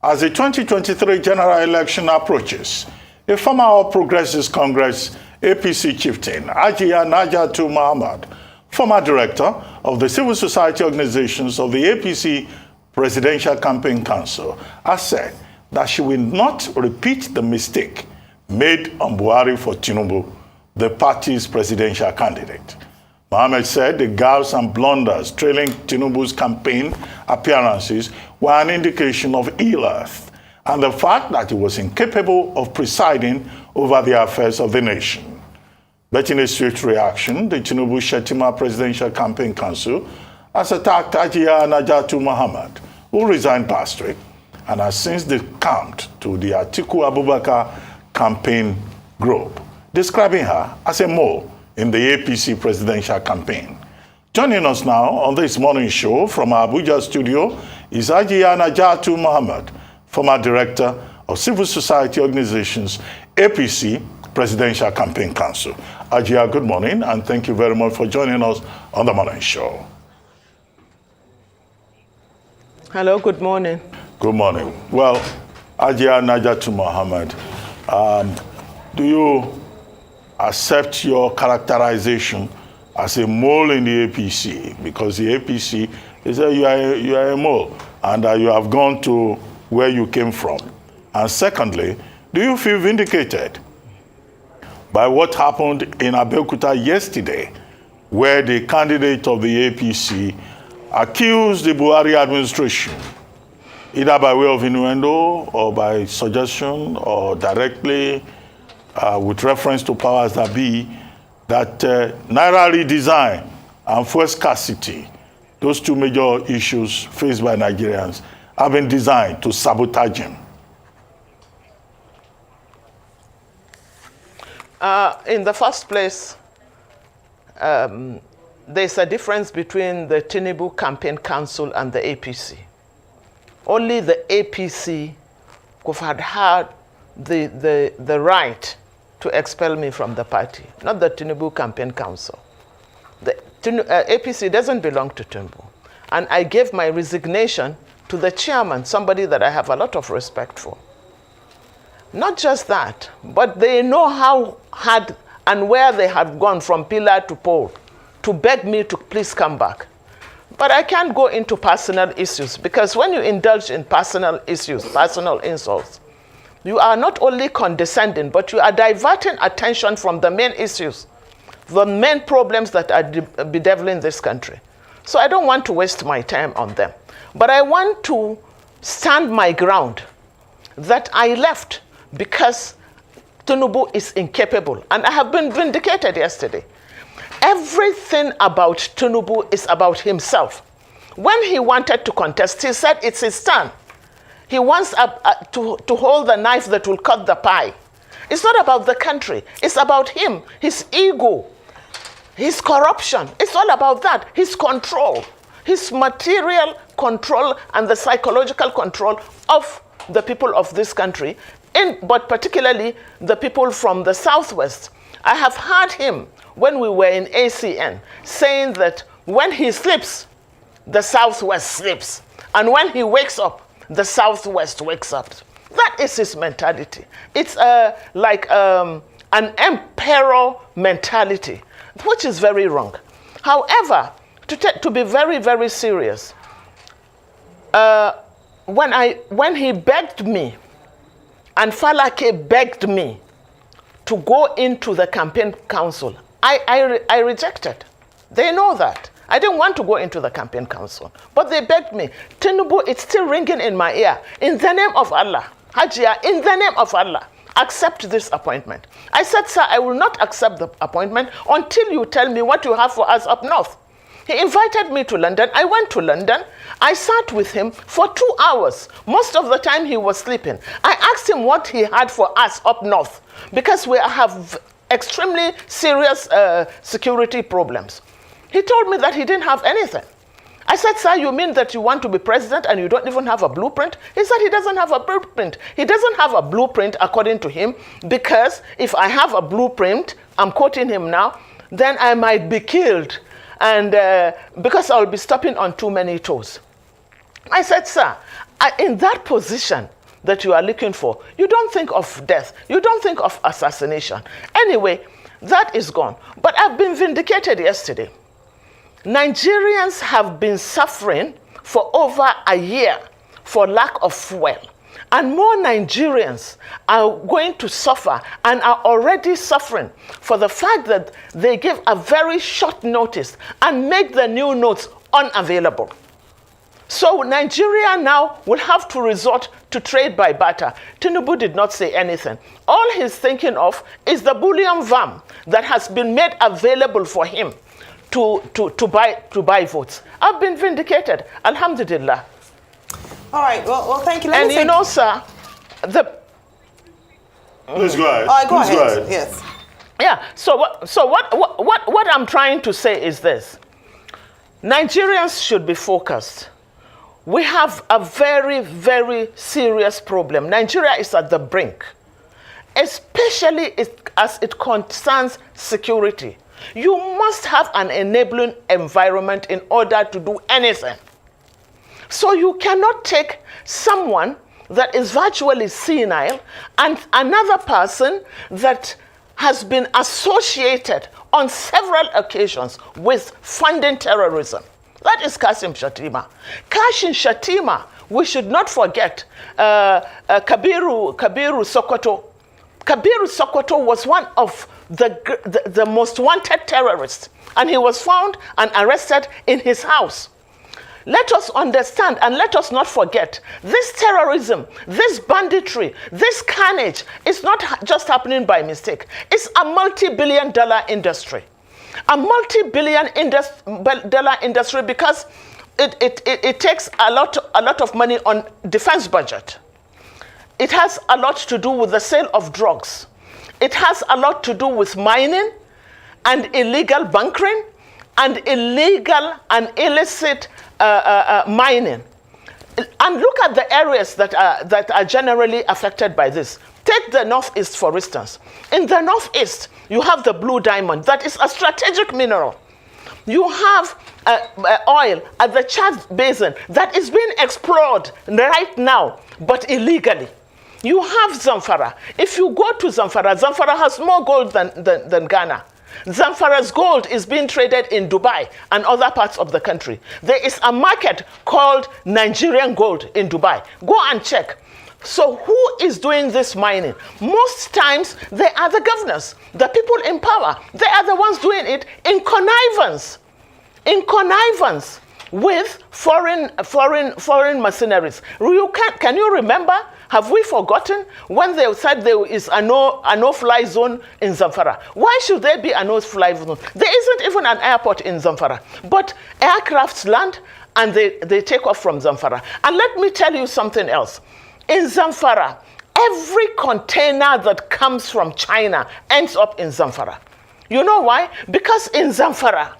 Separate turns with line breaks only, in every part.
As the 2023 general election approaches, a former All Progressives Congress APC chieftain, Hajiya Najatu Muhammad, former director of the civil society organizations of the APC Presidential Campaign Council, has said that she will not repeat the mistake made on Buhari for Tinubu, the party's presidential candidate. Mohammed said the gaffes and blunders trailing Tinubu's campaign appearances were an indication of ill health and the fact that he was incapable of presiding over the affairs of the nation. But in a swift reaction, the Tinubu Shetima Presidential Campaign Council has attacked Hajiya Najatu Muhammad, who resigned last week and has since decamped to the Atiku Abubakar campaign group, describing her as a mole in the APC presidential campaign. Joining us now on this morning show from our Abuja studio is Hajiya Najatu Muhammad, former director of civil society organizations, APC Presidential Campaign Council. Hajiya, good morning, and thank you very much for joining us on the morning show.
Hello, good morning.
Good morning. Well, Hajiya Najatu Muhammad, do you accept your characterization as a mole in the APC? Because the APC is that you are a mole and you have gone to where you came from. And secondly, do you feel vindicated by what happened in Abeokuta yesterday, where the candidate of the APC accused the Buhari administration, either by way of innuendo or by suggestion or directly, with reference to powers that be, that Naira redesign and fuel scarcity, those two major issues faced by Nigerians, have been designed to sabotage him?
In the first place, there's a difference between the Tinubu Campaign Council and the APC. Only the APC could have had the right to expel me from the party, not the Tinubu Campaign Council. The APC doesn't belong to Tinubu. And I gave my resignation to the chairman, somebody that I have a lot of respect for. Not just that, but they know how hard and where they had gone from pillar to pole to beg me to please come back. But I can't go into personal issues, because when you indulge in personal issues, personal insults, you are not only condescending, but you are diverting attention from the main issues, the main problems that are bedeviling this country. So I don't want to waste my time on them. But I want to stand my ground that I left because Tinubu is incapable. And I have been vindicated yesterday. Everything about Tinubu is about himself. When he wanted to contest, he said it's his turn. He wants to hold the knife that will cut the pie. It's not about the country. It's about him, his ego, his corruption. It's all about that. His control, his material control and the psychological control of the people of this country, but particularly the people from the Southwest. I have heard him when we were in ACN saying that when he sleeps, the Southwest sleeps. And when he wakes up, the Southwest wakes up. That is his mentality. It's like an emperor mentality, which is very wrong. However, to be very, very serious, when he begged me, and Falake begged me to go into the campaign council, I rejected. They know that. I didn't want to go into the campaign council, but they begged me. Tinubu, it's still ringing in my ear. In the name of Allah, Hajiya, in the name of Allah, accept this appointment. I said, sir, I will not accept the appointment until you tell me what you have for us up north. He invited me to London. I went to London. I sat with him for 2 hours. Most of the time he was sleeping. I asked him what he had for us up north, because we have extremely serious security problems. He told me that he didn't have anything. I said, sir, you mean that you want to be president and you don't even have a blueprint? He said he doesn't have a blueprint. He doesn't have a blueprint, according to him, because if I have a blueprint, I'm quoting him now, then I might be killed, and because I'll be stepping on too many toes. I said, sir, in that position, that you are looking for, you don't think of death. You don't think of assassination. Anyway, that is gone. But I've been vindicated yesterday. Nigerians have been suffering for over a year for lack of fuel. And more Nigerians are going to suffer and are already suffering for the fact that they give a very short notice and make the new notes unavailable. So Nigeria now will have to resort to trade by barter. Tinubu did not say anything. All he's thinking of is the bullion VAM that has been made available for him to buy votes. I've been vindicated. Alhamdulillah.
All right. Well, thank you.
And you know, sir,
Please go ahead.
All right, go
Please
ahead. Yes.
Yeah. So what I'm trying to say is this: Nigerians should be focused. We have a very, very serious problem. Nigeria is at the brink, especially as it concerns security. You must have an enabling environment in order to do anything. So you cannot take someone that is virtually senile and another person that has been associated on several occasions with funding terrorism. That is Kasim Shetima. Kasim Shetima, we should not forget Kabiru Sokoto. Kabiru Sokoto was one of the most wanted terrorists, and he was found and arrested in his house. Let us understand and let us not forget, this terrorism, this banditry, this carnage is not just happening by mistake. It's a multi-billion-dollar industry. A multi-billion dollar industry because it takes a lot of money on defense budget. It has a lot to do with the sale of drugs. It has a lot to do with mining and illegal bunkering and illegal and illicit mining. And look at the areas that are generally affected by this. Take the Northeast, for instance. In the Northeast, you have the blue diamond. That is a strategic mineral. You have oil at the Chad Basin that is being explored right now, but illegally. You have Zamfara. If you go to Zamfara, Zamfara has more gold than Ghana. Zamfara's gold is being traded in Dubai and other parts of the country. There is a market called Nigerian gold in Dubai. Go and check. So who is doing this mining? Most times they are the governors, the people in power. They are the ones doing it in connivance with foreign mercenaries. Can you remember? Have we forgotten when they said there is a no-fly zone in Zamfara? Why should there be a no-fly zone? There isn't even an airport in Zamfara, but aircrafts land and they take off from Zamfara. And let me tell you something else. In Zamfara, every container that comes from China ends up in Zamfara. You know why? Because in Zamfara,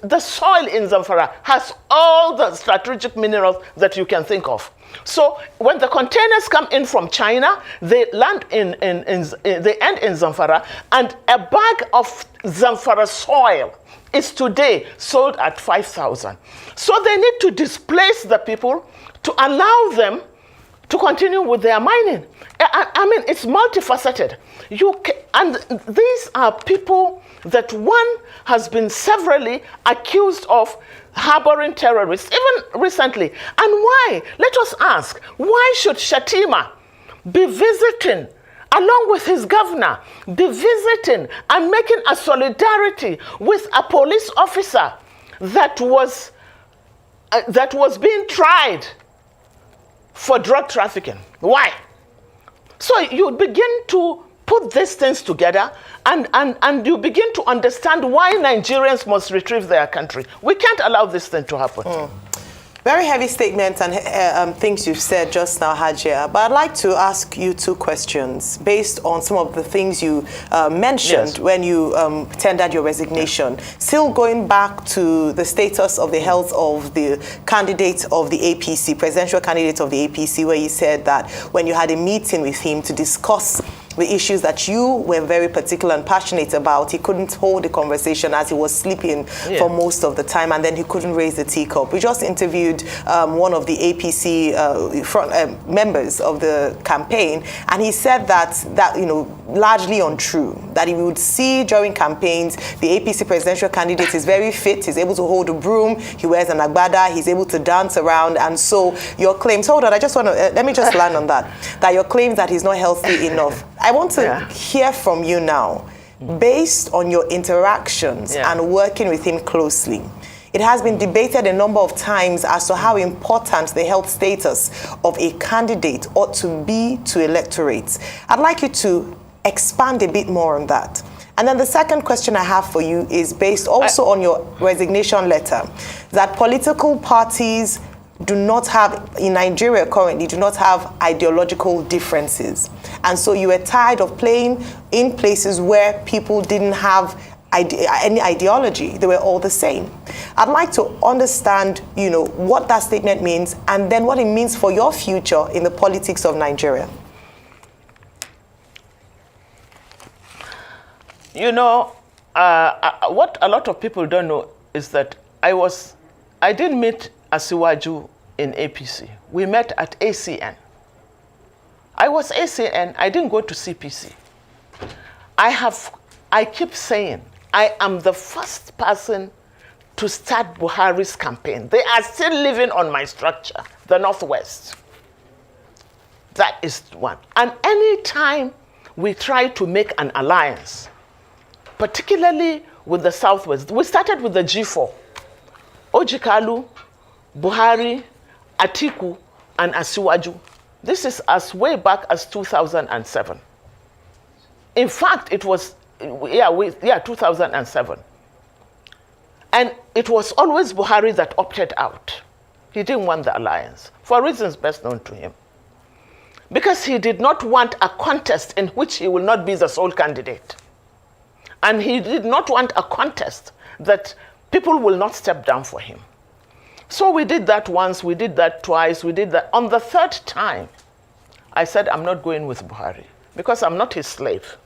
the soil in Zamfara has all the strategic minerals that you can think of. So when the containers come in from China, they land they end in Zamfara, and a bag of Zamfara soil is today sold at 5,000. So they need to displace the people to allow them to continue with their mining. I mean, it's multifaceted. And these are people that one has been severally accused of harboring terrorists, even recently. And why? Let us ask, why should Shetima be visiting, along with his governor, be visiting and making a solidarity with a police officer that was being tried for drug trafficking? Why? So you begin to put these things together and you begin to understand why Nigerians must retrieve their country. We can't allow this thing to happen.
Very heavy statements and things you've said just now, Hajia. But I'd like to ask you two questions based on some of the things you mentioned when you tendered your resignation. Still going back to the status of the health of the candidate of the APC, presidential candidate of the APC, where you said that when you had a meeting with him to discuss with issues that you were very particular and passionate about, he couldn't hold the conversation as he was sleeping for most of the time, and then he couldn't raise the teacup. We just interviewed one of the APC members of the campaign, and he said that largely untrue, that he would see during campaigns the APC presidential candidate is very fit, he's able to hold a broom, he wears an agbada, he's able to dance around, and so your claims, hold on, I just want to, let me just land on that your claims that he's not healthy enough. I want to hear from you now, based on your interactions and working with him closely. It has been debated a number of times as to how important the health status of a candidate ought to be to electorates. I'd like you to expand a bit more on that. And then the second question I have for you is based also on your resignation letter, that political parties do not have, in Nigeria currently, do not have ideological differences. And so you were tired of playing in places where people didn't have any ideology. They were all the same. I'd like to understand, what that statement means, and then what it means for your future in the politics of Nigeria.
What a lot of people don't know is that I didn't meet Asiwaju in APC. We met at ACN. I was ACN, I didn't go to CPC. I keep saying, I am the first person to start Buhari's campaign. They are still living on my structure, the Northwest. That is one. And any time we try to make an alliance, particularly with the Southwest, we started with the G4. Ojikalu, Buhari, Atiku, and Asiwaju. This is as way back as 2007. In fact, it was, 2007. And it was always Buhari that opted out. He didn't want the alliance, for reasons best known to him. Because he did not want a contest in which he will not be the sole candidate. And he did not want a contest that people will not step down for him. So we did that once, we did that twice, we did that. On the third time, I said, I'm not going with Buhari because I'm not his slave.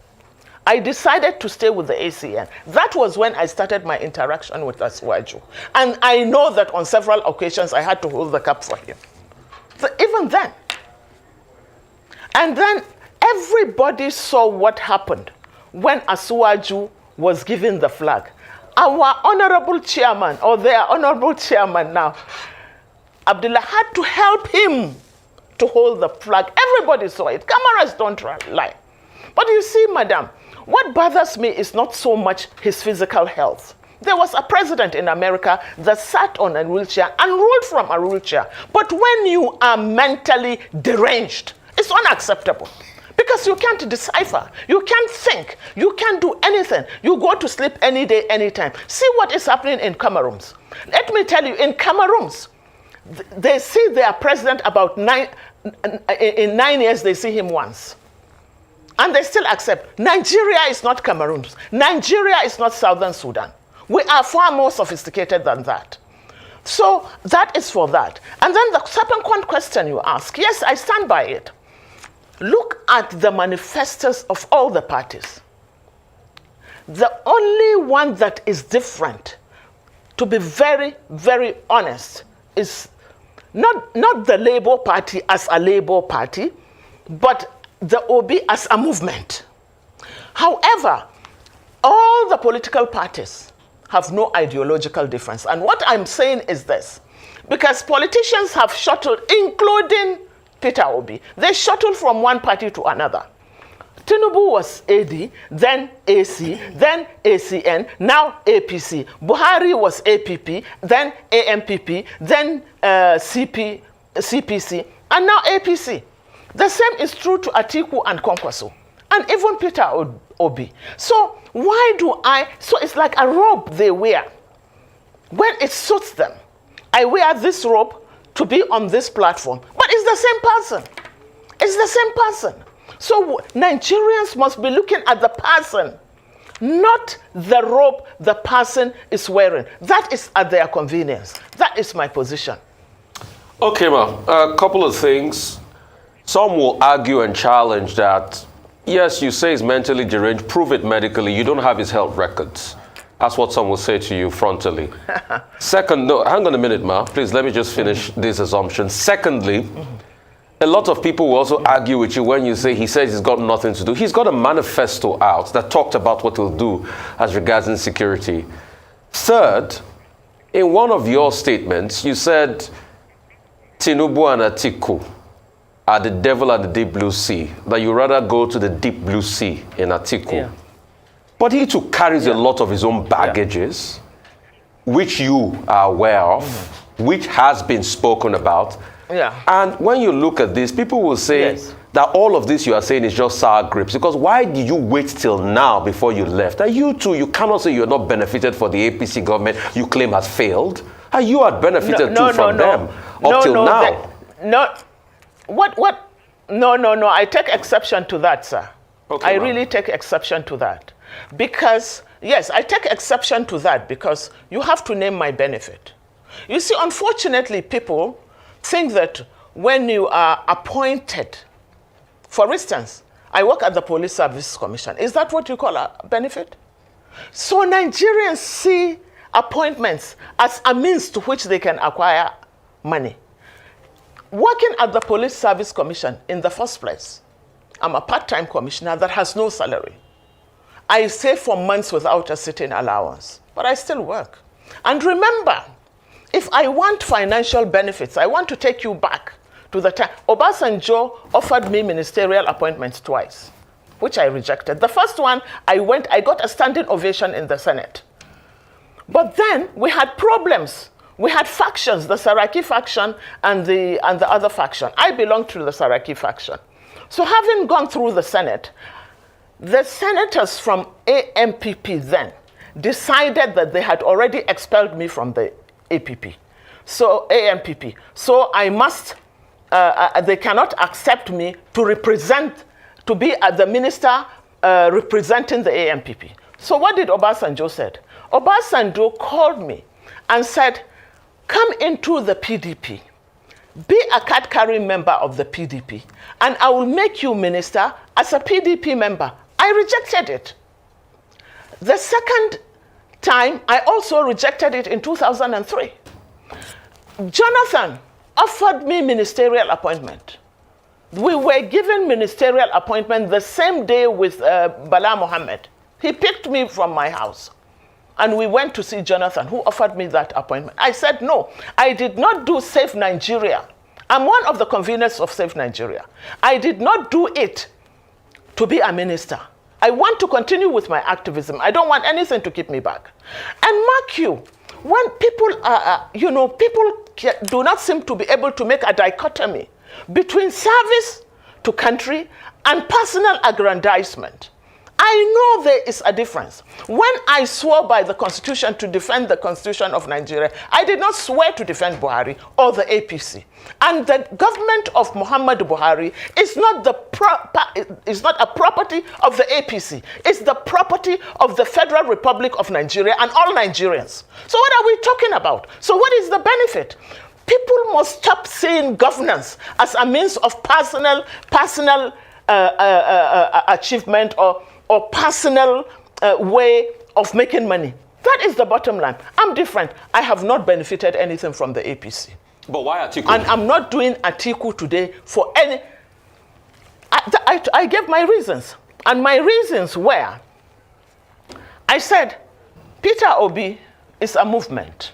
I decided to stay with the ACN. That was when I started my interaction with Asiwaju. And I know that on several occasions I had to hold the cup for him. So even then. And then everybody saw what happened when Asiwaju was given the flag. Our honorable chairman, or their honorable chairman now, Abdullah, had to help him to hold the flag. Everybody saw it. Cameras don't lie. But you see, madam, what bothers me is not so much his physical health. There was a president in America that sat on a wheelchair and ruled from a wheelchair. But when you are mentally deranged, it's unacceptable. Because you can't decipher, you can't think, you can't do anything. You go to sleep any day, anytime. See what is happening in Cameroons. Let me tell you, in Cameroons, they see their president about in 9 years, they see him once. And they still accept. Nigeria is not Cameroon. Nigeria is not Southern Sudan. We are far more sophisticated than that. So that is for that. And then the second question you ask, yes, I stand by it. Look at the manifestos of all the parties. The only one that is different, to be very, very honest, is not the Labour Party as a Labour Party, but the OB as a movement. However, all the political parties have no ideological difference. And what I'm saying is this, because politicians have shuttled, including Peter Obi. They shuttled from one party to another. Tinubu was AD, then AC, then ACN, now APC. Buhari was APP, then AMPP, then CPC, and now APC. The same is true to Atiku and Kwankwaso, and even Peter Obi. So so it's like a robe they wear. When it suits them, I wear this robe to be on this platform. But it's the same person. It's the same person. So Nigerians must be looking at the person, not the robe the person is wearing. That is at their convenience. That is my position.
Okay, ma'am. A couple of things. Some will argue and challenge that Yes, you say he's mentally deranged. Prove it medically. You don't have his health records. That's what some will say to you frontally. Second, no, hang on a minute, Ma. Please, let me just finish this assumption. Secondly, a lot of people will also argue with you when you say he says he's got nothing to do. He's got a manifesto out that talked about what he'll do as regards insecurity. Third, in one of your statements, you said Tinubu and Atiku are the devil at the deep blue sea, that you rather go to the deep blue sea in Atiku.
Yeah.
But he too carries a lot of his own baggages, which you are aware of, which has been spoken about.
Yeah.
And when you look at this, people will say that all of this you are saying is just sour grapes. Because why did you wait till now before you left? And you too, you cannot say you're not benefited for the APC government you claim has failed. And you had benefited from them up till now.
No, I take exception to that, sir.
Okay,
I really take exception to that. Because, yes, I take exception to that because you have to name my benefit. You see, unfortunately, people think that when you are appointed, for instance, I work at the Police Service Commission. Is that what you call a benefit? So Nigerians see appointments as a means to which they can acquire money. Working at the Police Service Commission in the first place, I'm a part-time commissioner that has no salary. I stay for months without a sitting allowance, but I still work. And remember, if I want financial benefits, I want to take you back to the time. Obasanjo offered me ministerial appointments twice, which I rejected. The first one, I got a standing ovation in the Senate. But then we had problems. We had factions, the Saraki faction and the other faction. I belong to the Saraki faction. So having gone through the Senate, the senators from AMPP then decided that they had already expelled me from the APP. So AMPP. So I must, they cannot accept me to represent, to be the minister representing the AMPP. So what did Obasanjo said? Obasanjo called me and said, come into the PDP, be a card-carrying member of the PDP, and I will make you minister as a PDP member. I rejected it. The second time, I also rejected it in 2003. Jonathan offered me ministerial appointment. We were given ministerial appointment the same day with Bala Mohammed. He picked me from my house. And we went to see Jonathan, who offered me that appointment. I said, no, I did not do Save Nigeria. I'm one of the conveners of Save Nigeria. I did not do it to be a minister. I want to continue with my activism. I don't want anything to keep me back. And mark you, when people people do not seem to be able to make a dichotomy between service to country and personal aggrandizement. I know there is a difference. When I swore by the Constitution to defend the Constitution of Nigeria, I did not swear to defend Buhari or the APC. And the government of Muhammad Buhari is not a property of the APC. It's the property of the Federal Republic of Nigeria and all Nigerians. So what are we talking about? So what is the benefit? People must stop seeing governance as a means of personal achievement or personal way of making money. That is the bottom line. I'm different. I have not benefited anything from the APC.
But why Atiku?
And I'm not doing Atiku today for any... I gave my reasons. And my reasons were, I said, Peter Obi is a movement.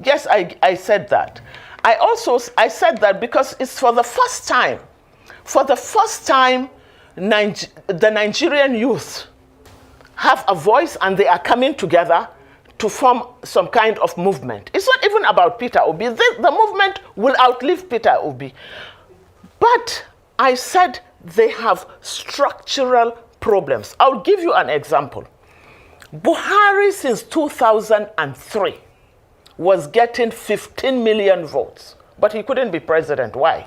Yes, I said that. I said that because it's for the first time, the Nigerian youth have a voice and they are coming together to form some kind of movement. It's not even about Peter Obi. The movement will outlive Peter Obi. But I said they have structural problems. I'll give you an example. Buhari since 2003 was getting 15 million votes, but he couldn't be president. Why?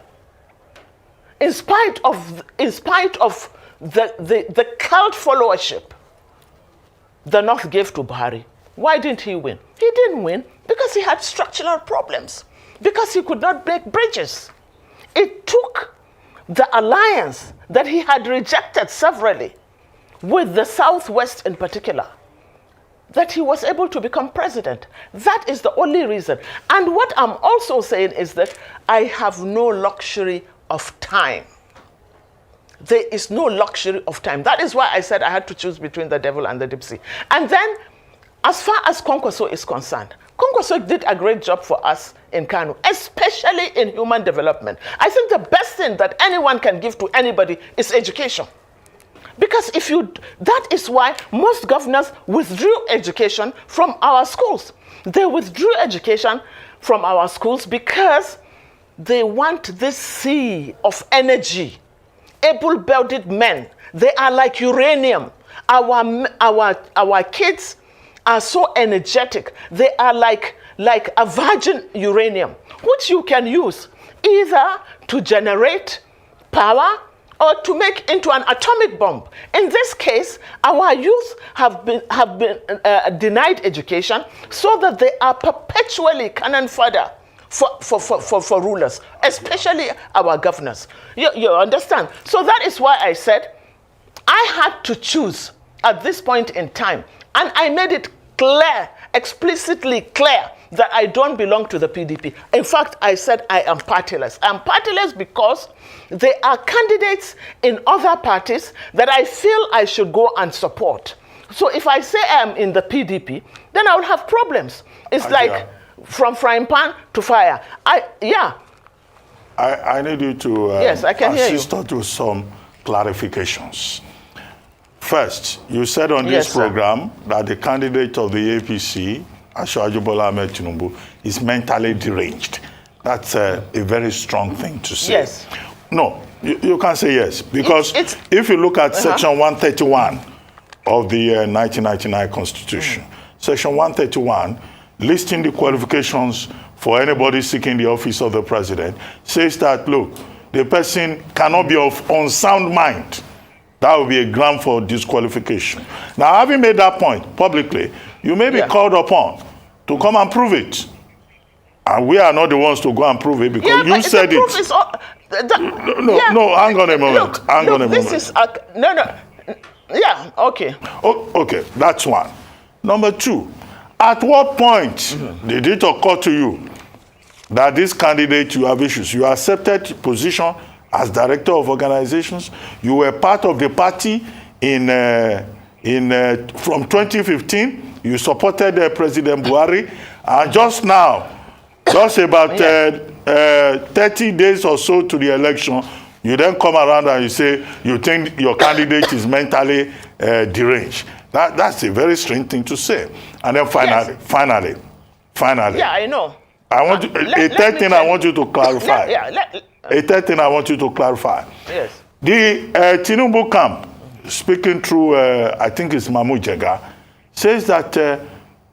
In spite of the cult followership the North gave to Buhari, why didn't he win? He didn't win because he had structural problems, because he could not make bridges. It took the alliance that he had rejected severally, with the Southwest in particular, that he was able to become president. That is the only reason. And what I'm also saying is that I have no luxury of time. There is no luxury of time. That is why I said I had to choose between the devil and the deep sea. And then, as far as Kwankwaso is concerned, Kwankwaso did a great job for us in Kano, especially in human development. I think the best thing that anyone can give to anybody is education. Because that is why most governors withdrew education from our schools. They withdrew education from our schools because they want this sea of energy. Able-bodied men, they are like uranium. Our kids are so energetic. They are like a virgin uranium, which you can use either to generate power or to make into an atomic bomb. In this case, our youth have been denied education so that they are perpetually cannon fodder for rulers, especially our governors. You understand? So that is why I said I had to choose at this point in time. And I made it clear, explicitly clear, that I don't belong to the PDP. In fact, I said I am partyless. I'm partyless because there are candidates in other parties that I feel I should go and support. So if I say I'm in the PDP, then I will have problems. It's like from frying pan to fire. I
need you to
yes, I can
assist us to some clarifications. First, you said on this program that the candidate of the APC, Asiwaju Bola Ahmed Tinubu, is mentally deranged. That's a very strong thing to say.
Yes.
No, you can't say yes, because if you look at Section 131 of the 1999 Constitution, Section 131, listing the qualifications for anybody seeking the office of the president, says that, look, the person cannot be of unsound mind. That would be a ground for disqualification. Now, having made that point publicly, you may be called upon to come and prove it. And we are not the ones to go and prove it because you said it. No, hang on a moment. Hang on a moment.
This is okay.
Okay, that's one. Number two, at what point did it occur to you that this candidate, you have issues? You accepted position as director of organizations. You were part of the party from 2015. You supported President Buhari. And just now, just about 30 days or so to the election, you then come around and you say you think your candidate is mentally deranged. That's a very strange thing to say. And then finally. Yeah,
I know.
I want a third thing I want you to clarify. A third thing I want you to clarify.
Yes.
The Tinubu camp, speaking through, I think it's Mahmoud Jega, says that,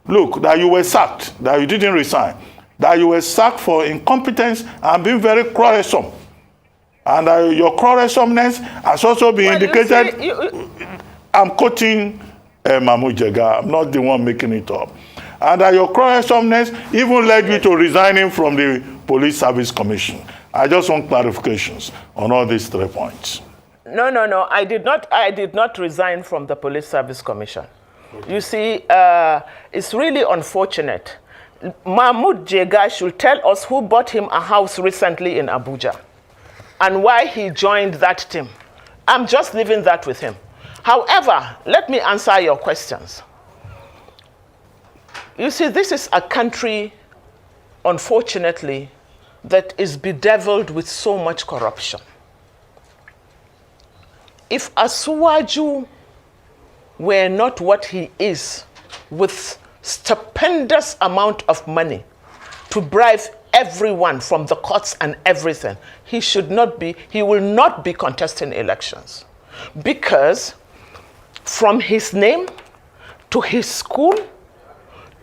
look, that you were sacked, that you didn't resign, that you were sacked for incompetence and being very quarrelsome. And your quarrelsomeness has also been indicated. I'm quoting Mahmoud Jega, I'm not the one making it up. And that your quarrelsomeness even led you to resigning from the Police Service Commission. I just want clarifications on all these 3 points.
No. I did not resign from the Police Service Commission. Okay. You see, it's really unfortunate. Mahmoud Jega should tell us who bought him a house recently in Abuja and why he joined that team. I'm just leaving that with him. However, let me answer your questions. You see, this is a country, unfortunately, that is bedeviled with so much corruption. If Asiwaju were not what he is, with stupendous amount of money to bribe everyone from the courts and everything, he will not be contesting elections. Because from his name to his school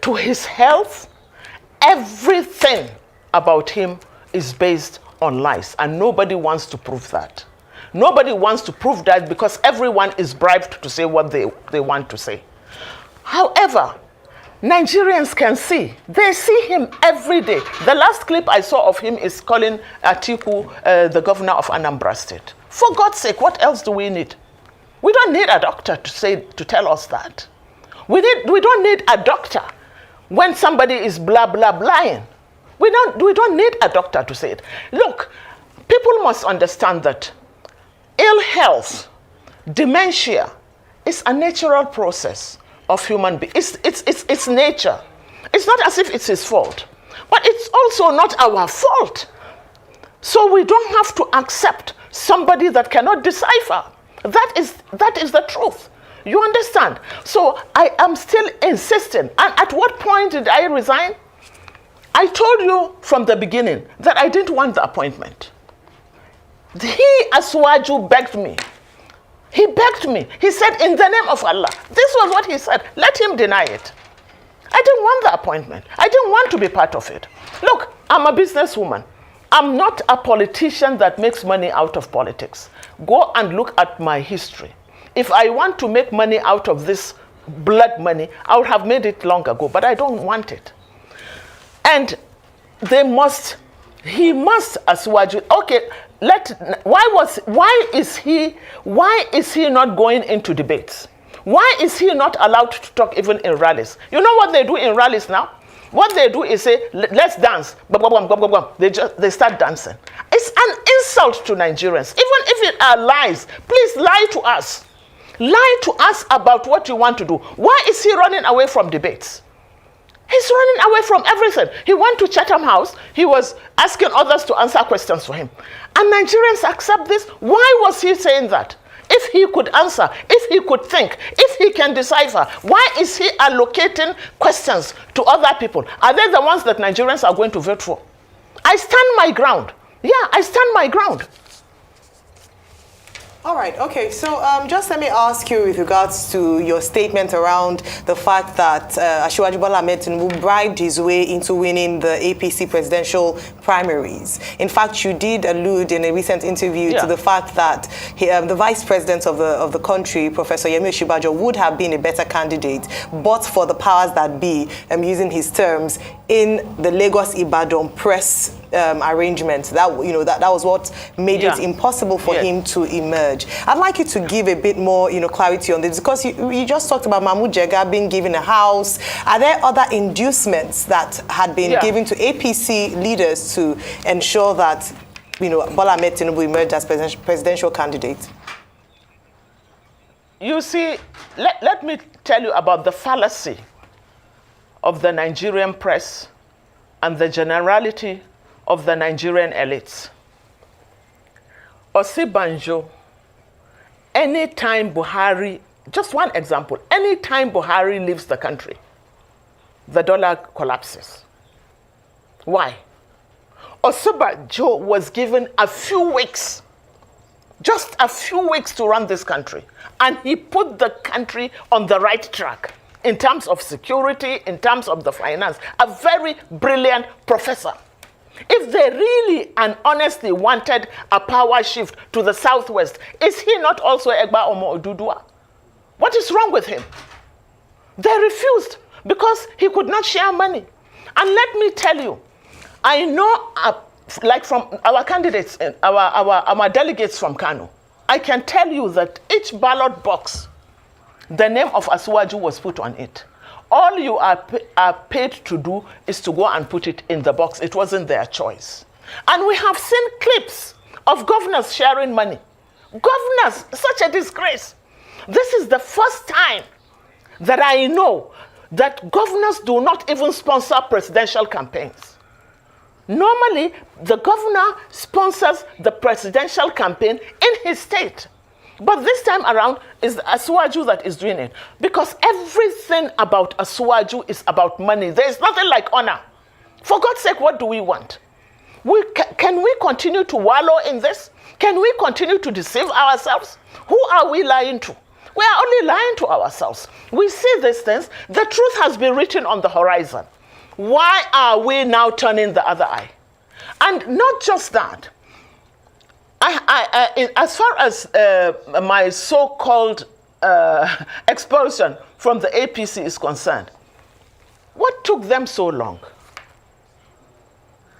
to his health, everything about him is based on lies, and nobody wants to prove that. Nobody wants to prove that because everyone is bribed to say what they want to say. However, Nigerians can see. They see him every day. The last clip I saw of him is calling Atiku the governor of Anambra State. For God's sake, what else do we need? We don't need a doctor to tell us that. We don't need a doctor when somebody is blah, blah, blah. We don't need a doctor to say it. Look, people must understand that ill health, dementia, is a natural process of human being. It's nature. It's not as if it's his fault. But it's also not our fault. So we don't have to accept somebody that cannot decipher. That is the truth. You understand? So I am still insisting. And at what point did I resign? I told you from the beginning that I didn't want the appointment. He, Asuwaju, begged me. He begged me. He said, in the name of Allah. This was what he said. Let him deny it. I didn't want the appointment. I didn't want to be part of it. Look, I'm a businesswoman. I'm not a politician that makes money out of politics. Go and look at my history. If I want to make money out of this blood money, I would have made it long ago, but I don't want it. And he must, Asuwaju, okay, why is he not going into debates? Why is he not allowed to talk even in rallies? You know what they do in rallies now? What they do is say, let's dance. They start dancing. It's an insult to Nigerians. Even if it are lies, please lie to us. Lie to us about what you want to do. Why is he running away from debates? He's running away from everything. He went to Chatham House. He was asking others to answer questions for him. And Nigerians accept this. Why was he saying that? If he could answer, if he could think, if he can decipher, why is he allocating questions to other people? Are they the ones that Nigerians are going to vote for? I stand my ground. Yeah, I stand my ground.
All right, okay, so just let me ask you with regards to your statement around the fact that Asiwaju Bola Ahmed Tinubu bribed his way into winning the APC presidential primaries. In fact, you did allude in a recent interview to the fact that the vice president of the country, Professor Yemi Osinbajo, would have been a better candidate, but for the powers that be, using his terms, in the Lagos-Ibadan press arrangement. That was what made it impossible for him to emerge. I'd like you to give a bit more, clarity on this, because you just talked about Mahmoud Jega being given a house. Are there other inducements that had been given to APC leaders to ensure that, Bola Ahmed Tinubu emerged as presidential candidate?
You see, let me tell you about the fallacy of the Nigerian press and the generality of the Nigerian elites. Osinbajo, anytime Buhari, just one example, anytime Buhari leaves the country, the dollar collapses. Why? Osinbajo was given a few weeks, just a few weeks to run this country, and he put the country on the right track in terms of security, in terms of the finance. A very brilliant professor. If they really and honestly wanted a power shift to the southwest, is he not also Egba Omo Odudua? What is wrong with him? They refused because he could not share money. And let me tell you, I know, like from our candidates, our delegates from Kano, I can tell you that each ballot box, the name of Asuwaju was put on it. All you are paid to do is to go and put it in the box. It wasn't their choice. And we have seen clips of governors sharing money. Governors, such a disgrace. This is the first time that I know that governors do not even sponsor presidential campaigns. Normally, the governor sponsors the presidential campaign in his state. But this time around, it's Asuwaju that is doing it. Because everything about Asuwaju is about money. There is nothing like honor. For God's sake, what do we want? Can we continue to wallow in this? Can we continue to deceive ourselves? Who are we lying to? We are only lying to ourselves. We see these things. The truth has been written on the horizon. Why are we now turning the other eye? And not just that. As far as my so-called expulsion from the APC is concerned, what took them so long?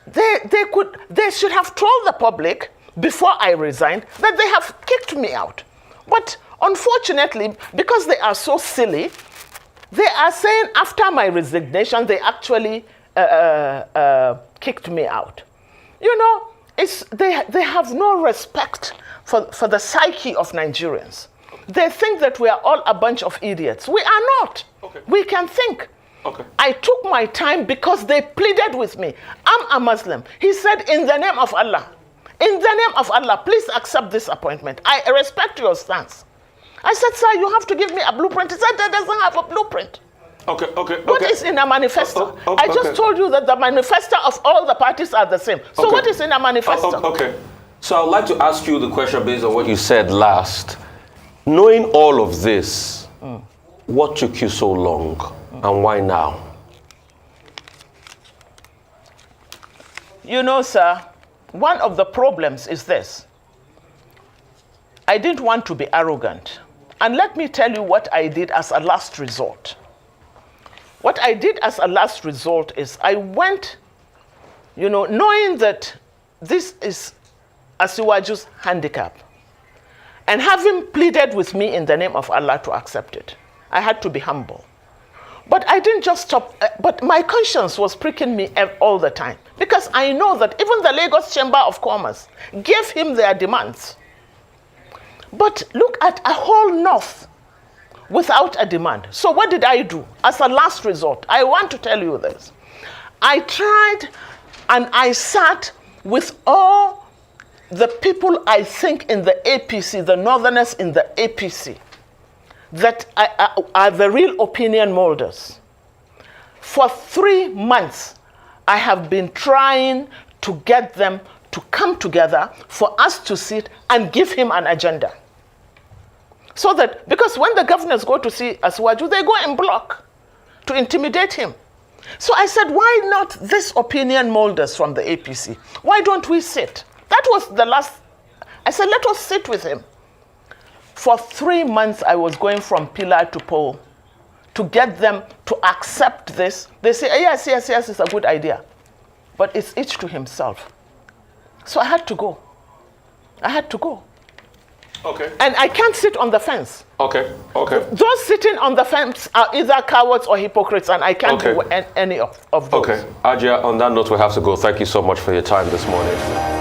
They should have told the public before I resigned that they have kicked me out. But unfortunately, because they are so silly, they are saying after my resignation, they actually kicked me out. You know, they have no respect for the psyche of Nigerians. They think that we are all a bunch of idiots. We are not.
Okay.
We can think.
Okay.
I took my time because they pleaded with me. I'm a Muslim. He said, in the name of Allah, please accept this appointment. I respect your stance. I said, sir, you have to give me a blueprint. He said, that doesn't have a blueprint.
Okay.
What is in a manifesto? I just told you that the manifesto of all the parties are the same. So what is in a manifesto?
Okay. So I'd like to ask you the question based on what you said last. Knowing all of this, what took you so long and why now?
You know, sir, one of the problems is this. I didn't want to be arrogant. And let me tell you what I did as a last resort. What I did as a last resort is I went, you know, knowing that this is Asiwaju's handicap, and having pleaded with me in the name of Allah to accept it, I had to be humble. But I didn't just stop, but my conscience was pricking me all the time, because I know that even the Lagos Chamber of Commerce gave him their demands. But look at a whole north without a demand. So what did I do? As a last resort, I want to tell you this. I tried and I sat with all the people I think in the APC, the northerners in the APC, that are the real opinion molders. For 3 months, I have been trying to get them to come together for us to sit and give him an agenda. So that, because when the governors go to see Asiwaju, they go in block to intimidate him. So I said, why not this opinion molders from the APC? Why don't we sit? That was the last. I said, let us sit with him. For 3 months, I was going from pillar to pole to get them to accept this. They say, yes, it's a good idea. But it's each to himself. So I had to go.
Okay.
And I can't sit on the fence.
Okay.
Those sitting on the fence are either cowards or hypocrites, and I can't do any of those.
Okay. Ajia, on that note, we have to go. Thank you so much for your time this morning.